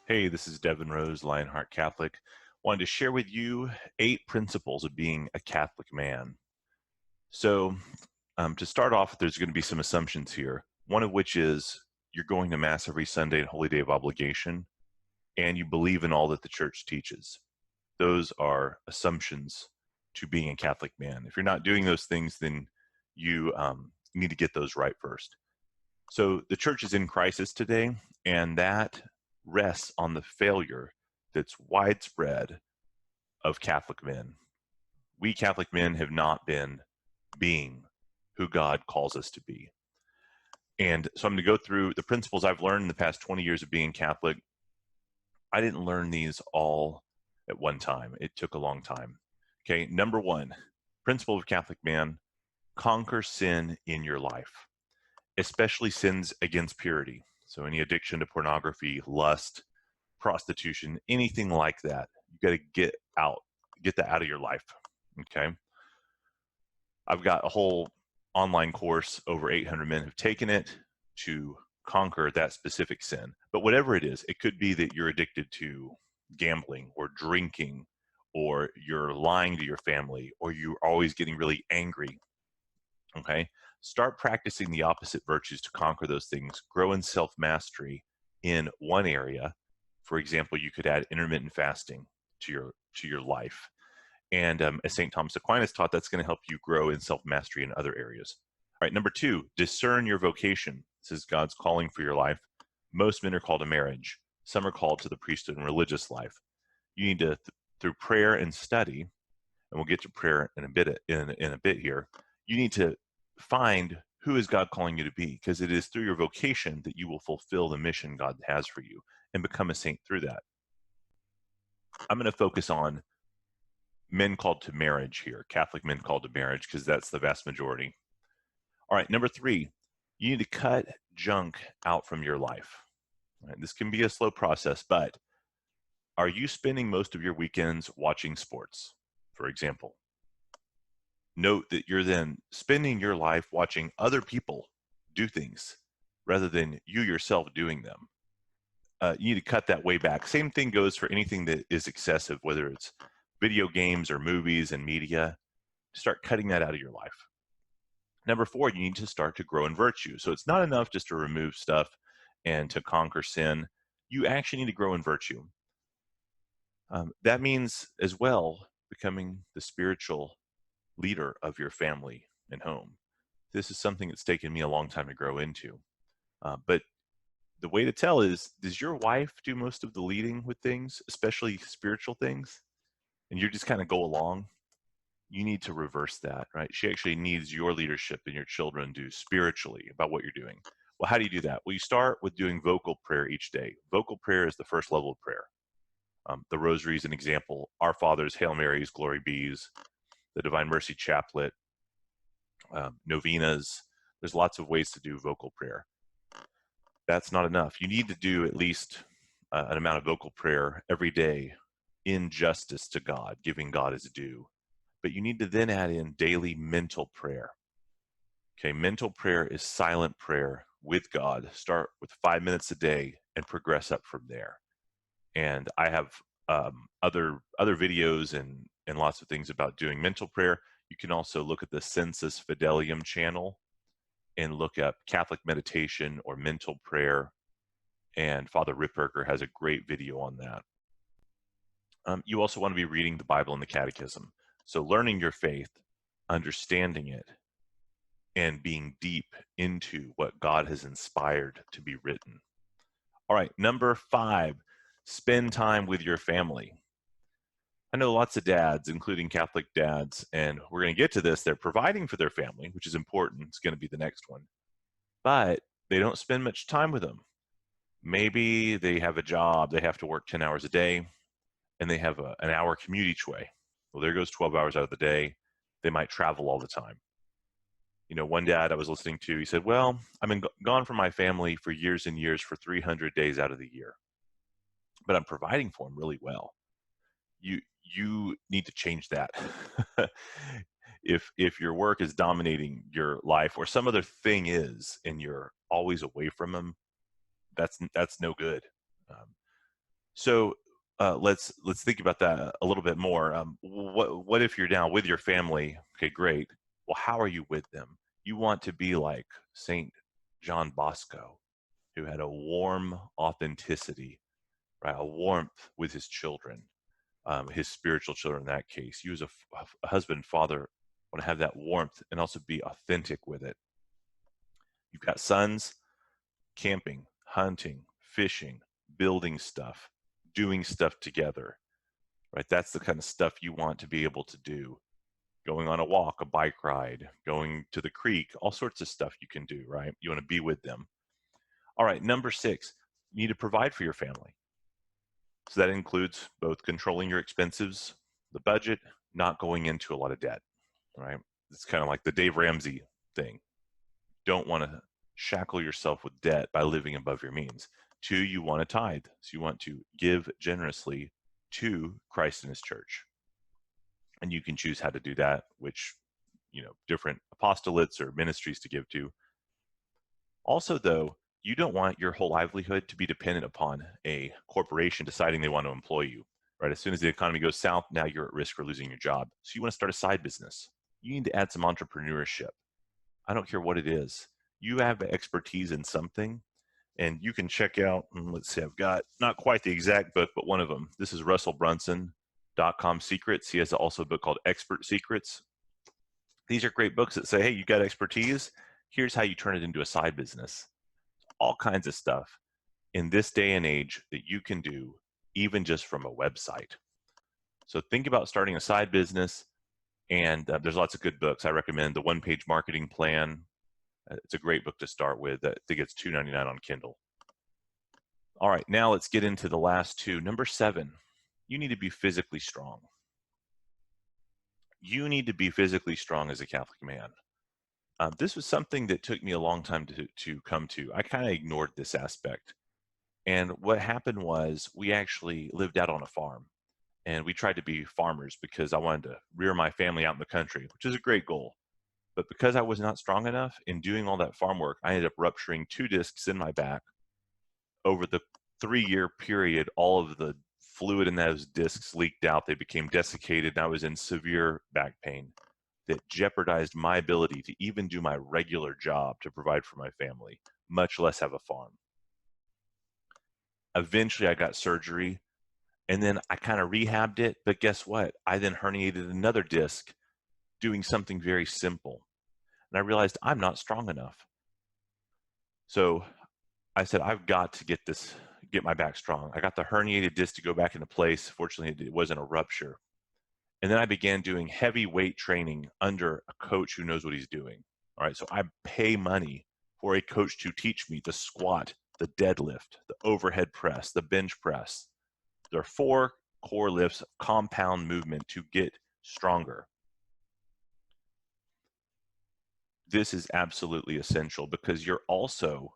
Hey, this is Devin Rose, Lionheart Catholic. Wanted to share with you 8 principles of being a Catholic man. So, to start off, there's going to be some assumptions here. One of which is you're going to Mass every Sunday and Holy Day of Obligation, and you believe in all that the Church teaches. Those are assumptions to being a Catholic man. If you're not doing those things, then you need to get those right first. So, the Church is in crisis today, and that rests on the failure that's widespread of Catholic men. We Catholic men have not been being who God calls us to be. And so I'm going to go through the principles I've learned in the past 20 years of being Catholic. I didn't learn these all at one time. It took a long time. Okay, number 1, principle of Catholic man, conquer sin in your life, especially sins against purity. So any addiction to pornography, lust, prostitution, anything like that. You got to get that out of your life. Okay. I've got a whole online course. Over 800 men have taken it to conquer that specific sin. But whatever it is, it could be that you're addicted to gambling or drinking, or you're lying to your family, or you're always getting really angry. Okay. Start practicing the opposite virtues to conquer those things. Grow in self-mastery in one area. For example, you could add intermittent fasting to your life. And as St. Thomas Aquinas taught, that's going to help you grow in self-mastery in other areas. All right, number 2, discern your vocation. This is God's calling for your life. Most men are called to marriage. Some are called to the priesthood and religious life. You need to, through prayer and study, and we'll get to prayer in a bit here, you need to find who is God calling you to be, because it is through your vocation that you will fulfill the mission God has for you and become a saint through that. I'm going to focus on men called to marriage here, Catholic men called to marriage, because that's the vast majority. All right, number 3, you need to cut junk out from your life. All right, this can be a slow process, but are you spending most of your weekends watching sports, for example? Note that you're then spending your life watching other people do things rather than you yourself doing them. You need to cut that way back. Same thing goes for anything that is excessive, whether it's video games or movies and media. Start cutting that out of your life. Number 4, you need to start to grow in virtue. So it's not enough just to remove stuff and to conquer sin. You actually need to grow in virtue. That means as well becoming the spiritual leader of your family and home. This is something that's taken me a long time to grow into. But the way to tell is, does your wife do most of the leading with things, especially spiritual things, and you just kind of go along? You need to reverse that, right? She actually needs your leadership and your children do spiritually about what you're doing. Well, how do you do that? Well, you start with doing vocal prayer each day. Vocal prayer is the first level of prayer. The Rosary is an example. Our Fathers, Hail Marys, Glory Bees, the Divine Mercy Chaplet, novenas. There's lots of ways to do vocal prayer. That's not enough. You need to do at least an amount of vocal prayer every day in justice to God, giving God his due. But you need to then add in daily mental prayer. Okay, mental prayer is silent prayer with God. Start with 5 minutes a day and progress up from there. And I have other videos and lots of things about doing mental prayer. You can also look at the Sensus Fidelium channel and look up Catholic meditation or mental prayer. And Father Ripperger has a great video on that. You also want to be reading the Bible and the Catechism. So learning your faith, understanding it, and being deep into what God has inspired to be written. All right, number 5, spend time with your family. I know lots of dads, including Catholic dads, and we're going to get to this. They're providing for their family, which is important. It's going to be the next one. But they don't spend much time with them. Maybe they have a job. They have to work 10 hours a day, and they have an hour commute each way. Well, there goes 12 hours out of the day. They might travel all the time. You know, one dad I was listening to, he said, well, I've been gone from my family for years and years for 300 days out of the year, but I'm providing for them really well. You need to change that. If your work is dominating your life or some other thing is, and you're always away from them, that's no good. So let's think about that a little bit more. What if you're down with your family? Okay, great. Well, how are you with them? You want to be like Saint John Bosco, who had a warm authenticity, right? A warmth with his children, his spiritual children in that case. You as a husband and father want to have that warmth and also be authentic with it. You've got sons, camping, hunting, fishing, building stuff, doing stuff together, right? That's the kind of stuff you want to be able to do. Going on a walk, a bike ride, going to the creek, all sorts of stuff you can do, right? You want to be with them. All right, number 6, you need to provide for your family. So that includes both controlling your expenses, the budget, not going into a lot of debt, right? It's kind of like the Dave Ramsey thing. Don't want to shackle yourself with debt by living above your means. 2, you want to tithe. So you want to give generously to Christ and his church. And you can choose how to do that, which, different apostolates or ministries to give to. Also, though, you don't want your whole livelihood to be dependent upon a corporation deciding they want to employ you, right? As soon as the economy goes south, now you're at risk for losing your job. So you want to start a side business. You need to add some entrepreneurship. I don't care what it is. You have expertise in something, and you can check out, let's see, I've got not quite the exact book, but one of them. This is Russell Brunson.com Secrets. He has also a book called Expert Secrets. These are great books that say, hey, you got expertise. Here's how you turn it into a side business. All kinds of stuff in this day and age that you can do even just from a website. So think about starting a side business, and there's lots of good books. I recommend the One-Page Marketing Plan. It's a great book to start with. I think it's $2.99 on Kindle. All right, now let's get into the last 2. Number 7, you need to be physically strong. You need to be physically strong as a Catholic man. This was something that took me a long time to come to. I kind of ignored this aspect. And what happened was we actually lived out on a farm, and we tried to be farmers because I wanted to rear my family out in the country, which is a great goal. But because I was not strong enough in doing all that farm work, I ended up rupturing 2 discs in my back. Over the 3-year period, all of the fluid in those discs leaked out. They became desiccated, and I was in severe back pain that jeopardized my ability to even do my regular job to provide for my family, much less have a farm. Eventually, I got surgery, and then I kind of rehabbed it. But guess what? I then herniated another disc doing something very simple. And I realized I'm not strong enough. So I said, I've got to get my back strong. I got the herniated disc to go back into place. Fortunately, it wasn't a rupture. And then I began doing heavy weight training under a coach who knows what he's doing. All right, so I pay money for a coach to teach me the squat, the deadlift, the overhead press, the bench press. There are 4 core lifts of compound movement to get stronger. This is absolutely essential because you're also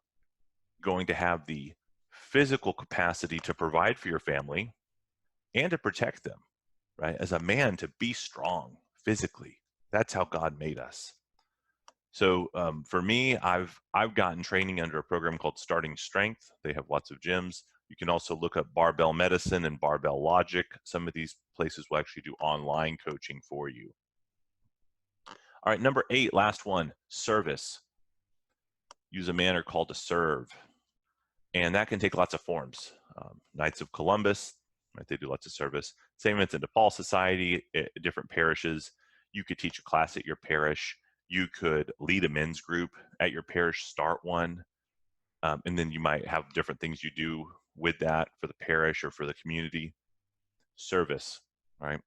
going to have the physical capacity to provide for your family and to protect them, right? As a man, to be strong physically. That's how God made us. So for me, I've gotten training under a program called Starting Strength. They have lots of gyms. You can also look up Barbell Medicine and Barbell Logic. Some of these places will actually do online coaching for you. All right, number 8, last one, service. Use a manner called to serve. And that can take lots of forms. Knights of Columbus, right, they do lots of service. Same Vincent de Paul Society, different parishes. You could teach a class at your parish. You could lead a men's group at your parish, start one. And then you might have different things you do with that for the parish or for the community. Service, right?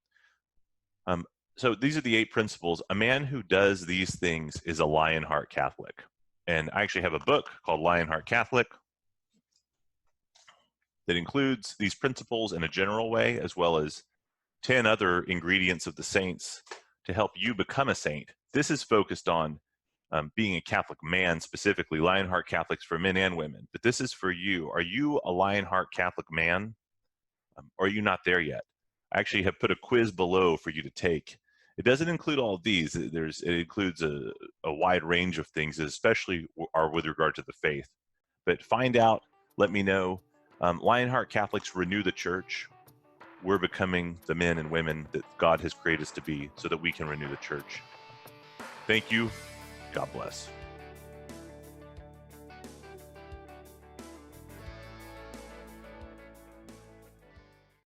So these are the 8 principles. A man who does these things is a Lionheart Catholic. And I actually have a book called Lionheart Catholic that includes these principles in a general way, as well as 10 other ingredients of the saints to help you become a saint. This is focused on being a Catholic man specifically, Lionheart Catholics for men and women. But this is for you. Are you a Lionheart Catholic man? Or are you not there yet? I actually have put a quiz below for you to take. It doesn't include all of these. It includes a wide range of things, especially are with regard to the faith. But find out, let me know. Lionheart Catholics renew the church. We're becoming the men and women that God has created us to be so that we can renew the church. Thank you. God bless.